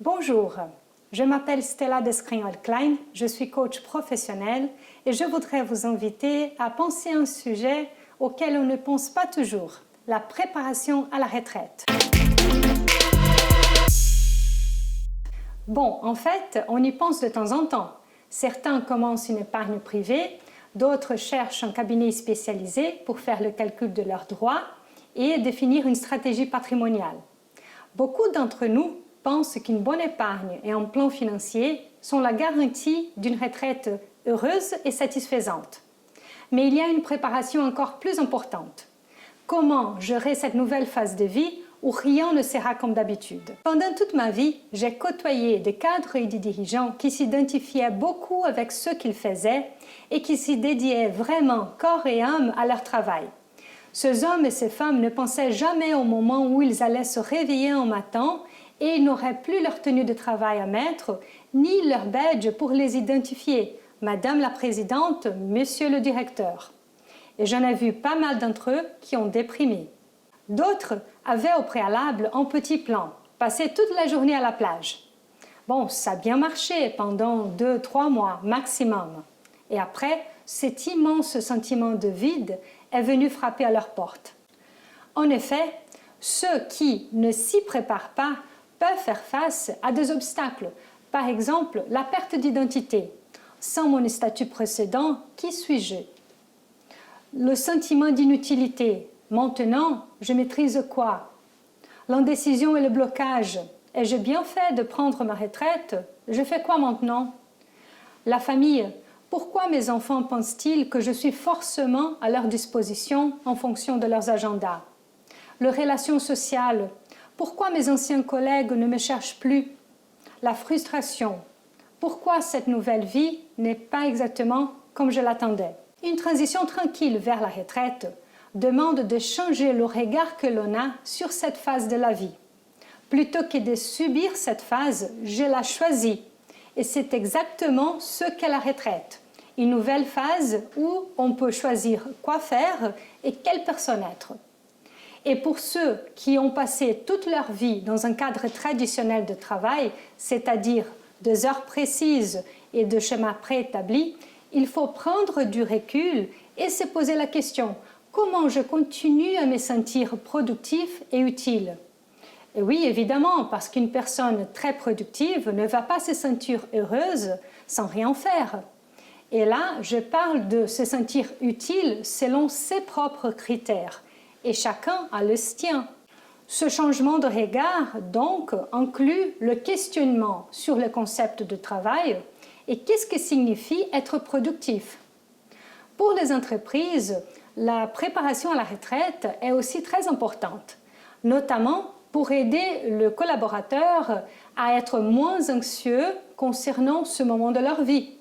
Bonjour, je m'appelle Stella Descrignol-Klein, je suis coach professionnel et je voudrais vous inviter à penser à un sujet auquel on ne pense pas toujours, la préparation à la retraite. Bon, en fait, on y pense de temps en temps. Certains commencent une épargne privée, d'autres cherchent un cabinet spécialisé pour faire le calcul de leurs droits et définir une stratégie patrimoniale. Beaucoup d'entre nous pensent qu'une bonne épargne et un plan financier sont la garantie d'une retraite heureuse et satisfaisante. Mais il y a une préparation encore plus importante. Comment gérer cette nouvelle phase de vie où rien ne sera comme d'habitude? Pendant toute ma vie, j'ai côtoyé des cadres et des dirigeants qui s'identifiaient beaucoup avec ce qu'ils faisaient et qui s'y dédiaient vraiment corps et âme à leur travail. Ces hommes et ces femmes ne pensaient jamais au moment où ils allaient se réveiller un matin et ils n'auraient plus leur tenue de travail à mettre, ni leur badge pour les identifier, Madame la Présidente, Monsieur le Directeur. Et j'en ai vu pas mal d'entre eux qui ont déprimé. D'autres avaient au préalable un petit plan, passer toute la journée à la plage. Bon, ça a bien marché pendant 2-3 mois maximum. Et après, cet immense sentiment de vide est venu frapper à leur porte. En effet, ceux qui ne s'y préparent pas peuvent faire face à des obstacles, par exemple la perte d'identité. Sans mon statut précédent, qui suis-je? Le sentiment d'inutilité. Maintenant, je maîtrise quoi? L'indécision et le blocage. Ai-je bien fait de prendre ma retraite? Je fais quoi maintenant? La famille. Pourquoi mes enfants pensent-ils que je suis forcément à leur disposition en fonction de leurs agendas? Les relations sociales. Pourquoi mes anciens collègues ne me cherchent plus? La frustration. Pourquoi cette nouvelle vie n'est pas exactement comme je l'attendais? Une transition tranquille vers la retraite demande de changer le regard que l'on a sur cette phase de la vie. Plutôt que de subir cette phase, je la choisis. Et c'est exactement ce qu'est la retraite. Une nouvelle phase où on peut choisir quoi faire et quelle personne être. Et pour ceux qui ont passé toute leur vie dans un cadre traditionnel de travail, c'est-à-dire des heures précises et de schémas préétablis, il faut prendre du recul et se poser la question « Comment je continue à me sentir productif et utile ?» Et oui, évidemment, parce qu'une personne très productive ne va pas se sentir heureuse sans rien faire. Et là, je parle de se sentir utile selon ses propres critères. Et chacun a le sien. Ce changement de regard, donc, inclut le questionnement sur le concept de travail et qu'est-ce que signifie être productif. Pour les entreprises, la préparation à la retraite est aussi très importante, notamment pour aider le collaborateur à être moins anxieux concernant ce moment de leur vie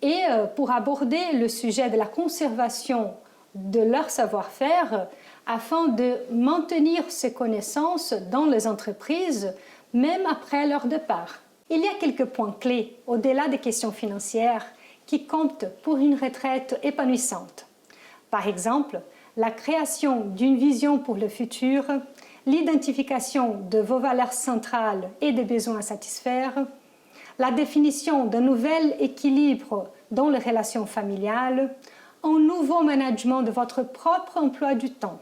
et pour aborder le sujet de la conservation de leur savoir-faire afin de maintenir ces connaissances dans les entreprises, même après leur départ. Il y a quelques points clés, au-delà des questions financières, qui comptent pour une retraite épanouissante. Par exemple, la création d'une vision pour le futur, l'identification de vos valeurs centrales et des besoins à satisfaire, la définition d'un nouvel équilibre dans les relations familiales, un nouveau management de votre propre emploi du temps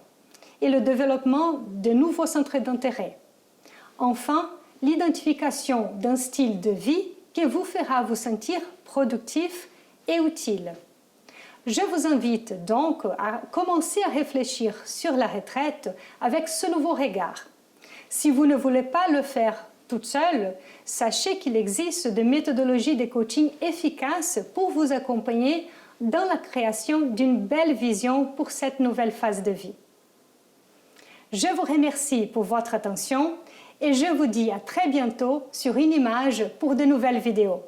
et le développement de nouveaux centres d'intérêt. Enfin, l'identification d'un style de vie qui vous fera vous sentir productif et utile. Je vous invite donc à commencer à réfléchir sur la retraite avec ce nouveau regard. Si vous ne voulez pas le faire toute seule, sachez qu'il existe des méthodologies de coaching efficaces pour vous accompagner dans la création d'une belle vision pour cette nouvelle phase de vie. Je vous remercie pour votre attention et je vous dis à très bientôt sur une image pour de nouvelles vidéos.